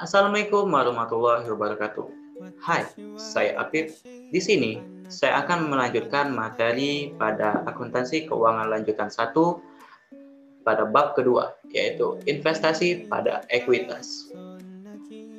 Assalamualaikum warahmatullahi wabarakatuh. Hai, saya Apip. Di sini, saya akan melanjutkan materi pada akuntansi keuangan lanjutan 1 pada bab kedua, yaitu investasi pada ekuitas.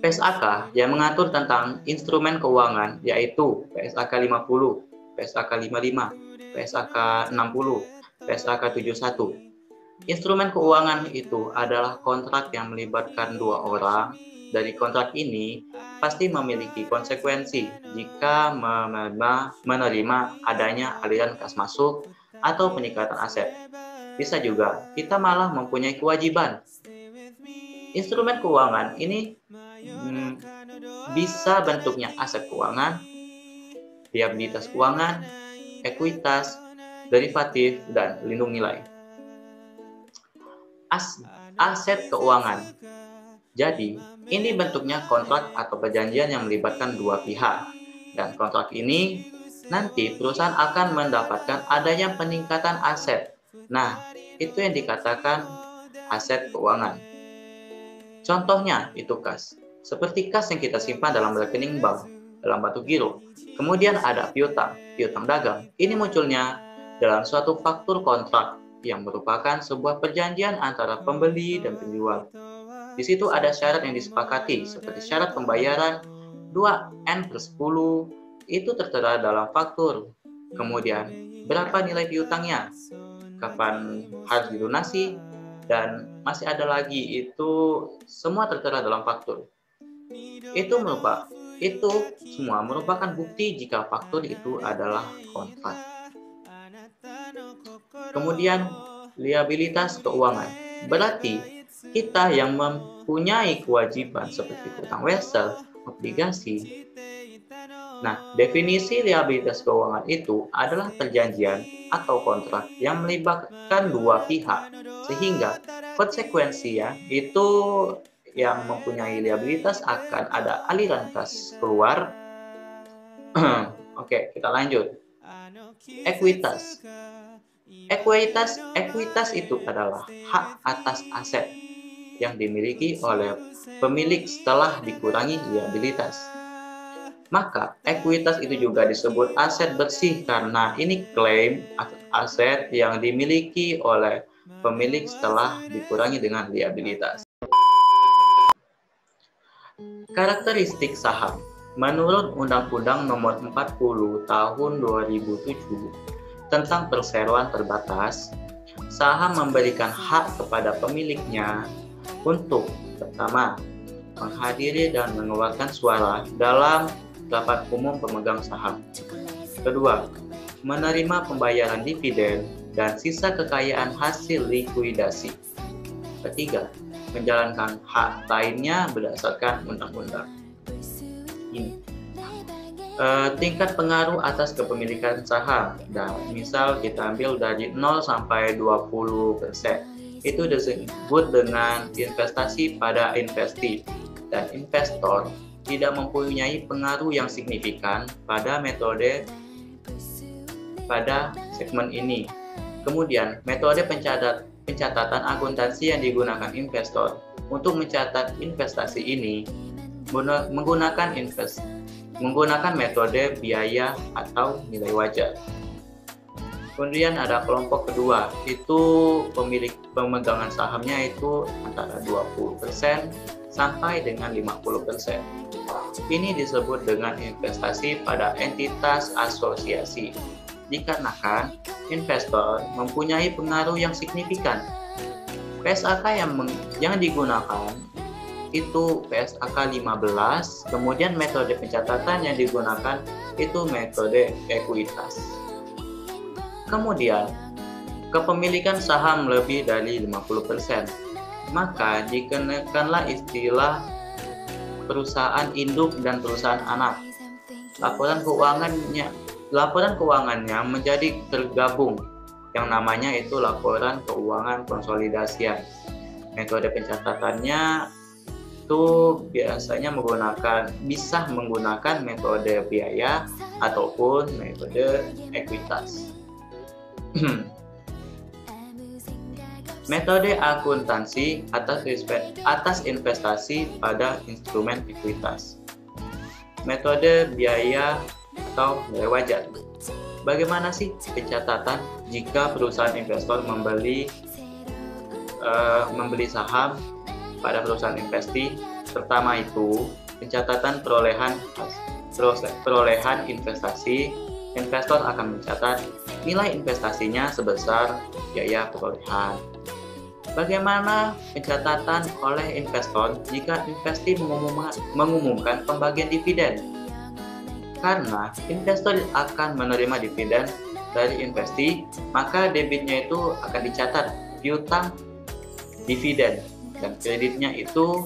PSAK yang mengatur tentang instrumen keuangan yaitu PSAK 50, PSAK 55, PSAK 60, PSAK 71. Instrumen keuangan itu adalah kontrak yang melibatkan dua orang. Dari kontrak ini pasti memiliki konsekuensi jika menerima adanya aliran kas masuk atau peningkatan aset. Bisa juga kita malah mempunyai kewajiban. Instrumen keuangan ini bisa bentuknya aset keuangan, liabilitas keuangan, ekuitas, derivatif, dan lindung nilai. Aset keuangan. Jadi, ini bentuknya kontrak atau perjanjian yang melibatkan dua pihak. Dan kontrak ini nanti perusahaan akan mendapatkan adanya peningkatan aset. Nah, itu yang dikatakan aset keuangan. Contohnya itu kas. Seperti kas yang kita simpan dalam rekening bank, dalam batu giro. Kemudian ada piutang dagang. Ini munculnya dalam suatu faktur kontrak yang merupakan sebuah perjanjian antara pembeli dan penjual. Di situ ada syarat yang disepakati, seperti syarat pembayaran 2N+10, itu tertera dalam faktur. Kemudian, berapa nilai piutangnya, kapan harus dilunasi, dan masih ada lagi, itu semua tertera dalam faktur. Itu semua merupakan bukti jika faktur itu adalah kontrak. Kemudian, liabilitas keuangan. Berarti, kita yang mempunyai kewajiban seperti hutang wesel, obligasi. Nah, definisi liabilitas keuangan itu adalah perjanjian atau kontrak yang melibatkan dua pihak, sehingga konsekuensinya itu yang mempunyai liabilitas akan ada aliran kas keluar. Oke, kita lanjut. Ekuitas. Ekuitas itu adalah hak atas aset yang dimiliki oleh pemilik setelah dikurangi liabilitas. Maka, ekuitas itu juga disebut aset bersih karena ini klaim aset yang dimiliki oleh pemilik setelah dikurangi dengan liabilitas. Karakteristik saham. Menurut Undang-Undang Nomor 40 Tahun 2007 tentang perseroan terbatas, saham memberikan hak kepada pemiliknya untuk pertama, menghadiri dan mengeluarkan suara dalam rapat umum pemegang saham. Kedua, menerima pembayaran dividen dan sisa kekayaan hasil likuidasi. Ketiga, menjalankan hak lainnya berdasarkan undang-undang. Ini tingkat pengaruh atas kepemilikan saham. Dan misal kita ambil dari 0 sampai 20%. Itu disebut dengan investasi pada investi. Dan investor tidak mempunyai pengaruh yang signifikan pada metode pada segmen ini. Kemudian, metode pencatatan akuntansi yang digunakan investor untuk mencatat investasi ini menggunakan metode biaya atau nilai wajar. Kemudian ada kelompok kedua, itu pemilik pemegangan sahamnya itu antara 20% sampai dengan 50%. Ini disebut dengan investasi pada entitas asosiasi, dikarenakan investor mempunyai pengaruh yang signifikan. PSAK yang digunakan itu PSAK 15, kemudian metode pencatatan yang digunakan itu metode ekuitas. Kemudian, kepemilikan saham lebih dari 50%, maka dikenakanlah istilah perusahaan induk dan perusahaan anak. Laporan keuangannya menjadi tergabung, yang namanya itu laporan keuangan konsolidasian. Metode pencatatannya itu biasanya bisa menggunakan metode biaya ataupun metode ekuitas. Metode akuntansi atas investasi pada instrumen ekuitas. Metode biaya atau nilai wajar. Bagaimana sih pencatatan jika perusahaan investor membeli saham pada perusahaan investasi? Pertama itu pencatatan perolehan investasi. Investor akan mencatat nilai investasinya sebesar biaya perolehan. Bagaimana pencatatan oleh investor jika investasi mengumumkan pembagian dividen? Karena investor akan menerima dividen dari investasi, maka debitnya itu akan dicatat piutang dividen dan kreditnya itu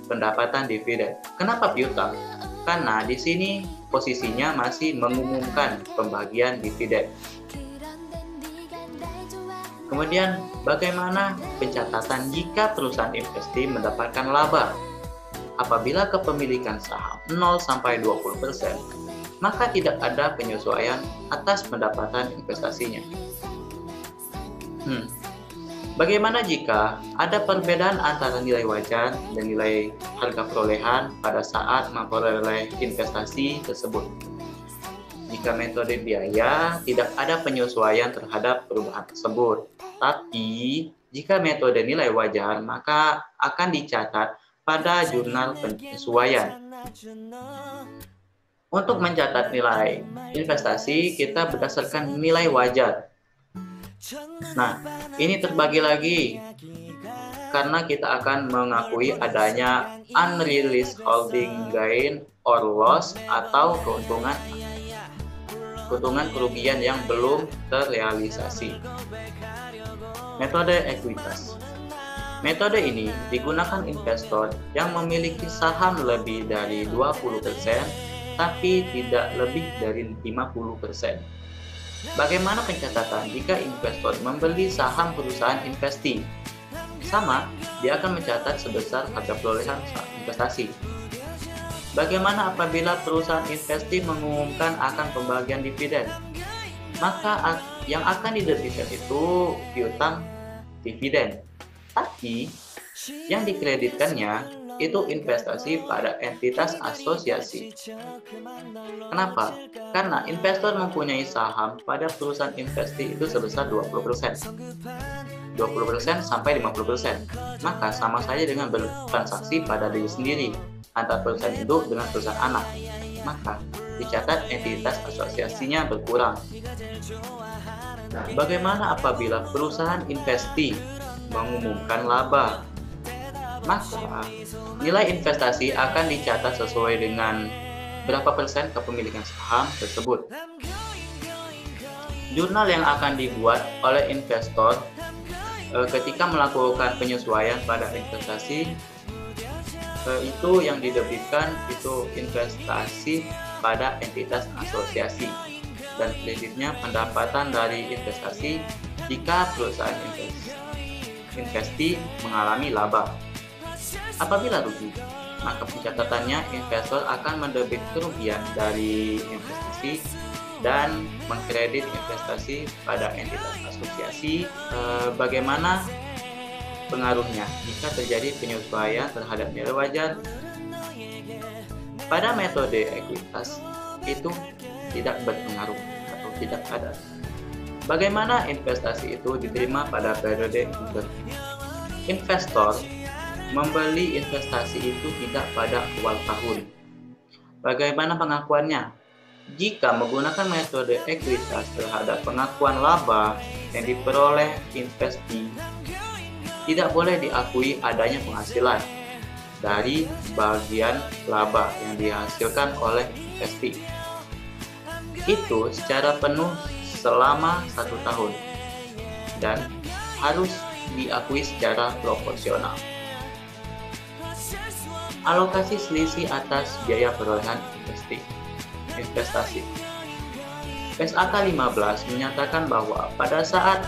pendapatan dividen. Kenapa piutang? Karena di sini posisinya masih mengumumkan pembagian dividen. Kemudian, bagaimana pencatatan jika perusahaan investasi mendapatkan laba? Apabila kepemilikan saham 0-20%, maka tidak ada penyesuaian atas pendapatan investasinya. Bagaimana jika ada perbedaan antara nilai wajar dan nilai harga perolehan pada saat memperoleh investasi tersebut? Jika metode biaya, tidak ada penyesuaian terhadap perubahan tersebut. Tapi, jika metode nilai wajar, maka akan dicatat pada jurnal penyesuaian. Untuk mencatat nilai investasi, kita berdasarkan nilai wajar. Nah, ini terbagi lagi karena kita akan mengakui adanya unrealized holding gain or loss atau keuntungan kerugian yang belum terrealisasi. Metode ekuitas. Metode ini digunakan investor yang memiliki saham lebih dari 20% tapi tidak lebih dari 50%. Bagaimana pencatatan jika investor membeli saham perusahaan investasi? Sama, dia akan mencatat sebesar harga perolehan investasi. Bagaimana apabila perusahaan investasi mengumumkan akan pembagian dividen? Maka yang akan didebitkan itu piutang dividen. Tapi yang dikreditkannya itu investasi pada entitas asosiasi. Kenapa? Karena investor mempunyai saham pada perusahaan investasi itu sebesar 20%. 20% sampai 50%. Maka sama saja dengan bertransaksi pada diri sendiri antara perusahaan induk dengan perusahaan anak. Maka dicatat entitas asosiasinya berkurang. Nah, bagaimana apabila perusahaan investasi mengumumkan laba? Maka nilai investasi akan dicatat sesuai dengan berapa persen kepemilikan saham tersebut. Jurnal yang akan dibuat oleh investor ketika melakukan penyesuaian pada investasi itu yang didebitkan itu investasi pada entitas asosiasi dan kreditnya pendapatan dari investasi jika perusahaan investasi mengalami laba. Apabila rugi, maka pencatatannya investor akan mendebit kerugian dari investasi dan mengkredit investasi pada entitas asosiasi. Bagaimana pengaruhnya jika terjadi penyesuaian terhadap nilai wajar? Pada metode ekuitas itu tidak berpengaruh atau tidak ada. Bagaimana investasi itu diterima pada periode investor membeli investasi itu tidak pada awal tahun. Bagaimana pengakuannya? Jika menggunakan metode ekuitas terhadap pengakuan laba yang diperoleh investasi, tidak boleh diakui adanya penghasilan dari bagian laba yang dihasilkan oleh investasi. Itu secara penuh selama 1 tahun dan harus diakui secara proporsional. Alokasi selisih atas biaya perolehan investasi. SAK 15 menyatakan bahwa pada saat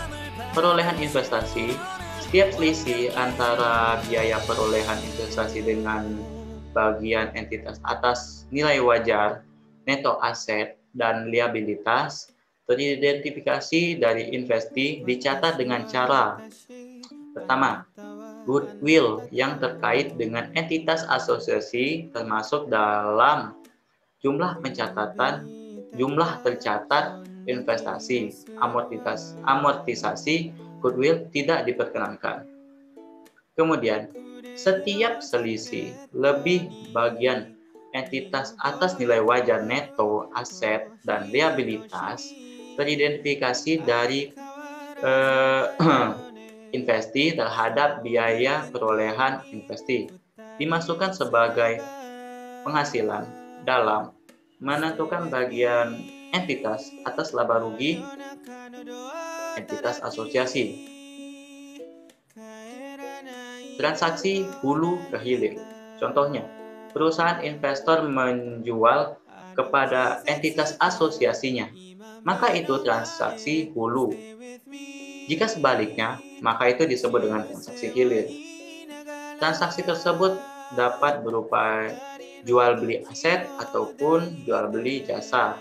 perolehan investasi, setiap selisih antara biaya perolehan investasi dengan bagian entitas atas nilai wajar, neto aset, dan liabilitas teridentifikasi dari investasi dicatat dengan cara Pertama, goodwill yang terkait dengan entitas asosiasi termasuk dalam jumlah pencatatan, jumlah tercatat investasi, amortisasi goodwill tidak diperkenankan. Kemudian, setiap selisih lebih bagian entitas atas nilai wajar neto, aset, dan liabilitas teridentifikasi dari investi terhadap biaya perolehan investi dimasukkan sebagai penghasilan dalam menentukan bagian entitas atas laba rugi entitas asosiasi. Transaksi hulu ke hilir. Contohnya, perusahaan investor menjual kepada entitas asosiasinya, maka itu transaksi hulu. Jika sebaliknya, maka itu disebut dengan transaksi hilir. Transaksi tersebut dapat berupa jual beli aset ataupun jual beli jasa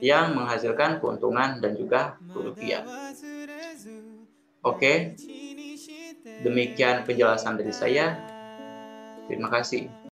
yang menghasilkan keuntungan dan juga kerugian. Oke, demikian penjelasan dari saya. Terima kasih.